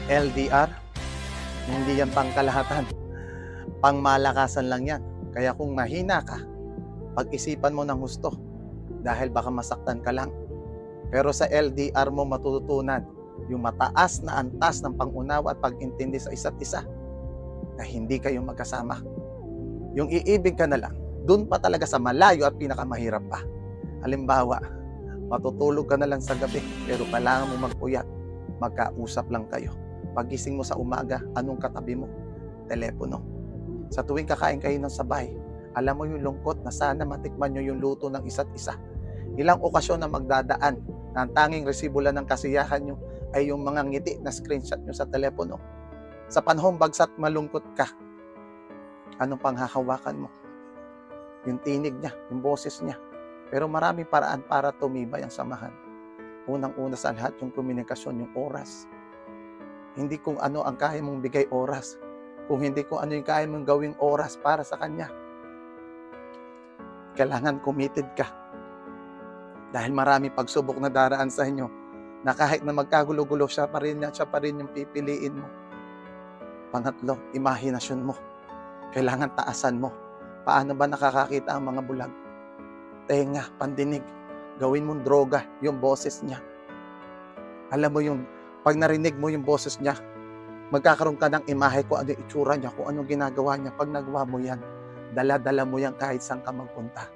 LDR, hindi yan pangkalahatan. Pangmalakasan lang yan. Kaya kung mahina ka, pag-isipan mo ng gusto dahil baka masaktan ka lang. Pero sa LDR mo matututunan yung mataas na antas ng pangunawa at pag-intindi sa isa't isa na hindi kayo magkasama. Yung iibig ka na lang, dun pa talaga sa malayo at pinakamahirap pa. Halimbawa, matutulog ka na lang sa gabi pero kailangan mo magpuyat. Magkausap lang kayo. Pagising mo sa umaga, anong katabi mo? Telepono. Sa tuwing kakain kayo ng sabay, alam mo yung lungkot na sana matikman nyo yung luto ng isa't isa. Ilang okasyon na magdadaan na ang tanging resibo lang ng kasiyahan nyo ay yung mga ngiti na screenshot nyo sa telepono. Sa panahong bagsak malungkot ka, anong panghahawakan mo? Yung tinig niya, yung boses niya. Pero maraming paraan para tumibay ang samahan. Unang-una sa lahat yung komunikasyon, yung oras. Hindi kung ano ang kaya mong bigay oras. Kung hindi kung ano yung kaya mong gawing oras para sa kanya. Kailangan committed ka. Dahil marami pagsubok na daraan sa inyo na kahit na magkagulo-gulo, siya pa rin yung pipiliin mo. Pangatlo, imahinasyon mo. Kailangan taasan mo. Paano ba nakakakita ang mga bulag? Tenga, pandinig. Gawin mong droga yung boses niya. Alam mo yung pag narinig mo yung boses niya, magkakaroon ka ng imahe kung ano yung itsura niya, kung anong ginagawa niya. Pag nagawa mo yan, dala-dala mo yan kahit saan ka magpunta.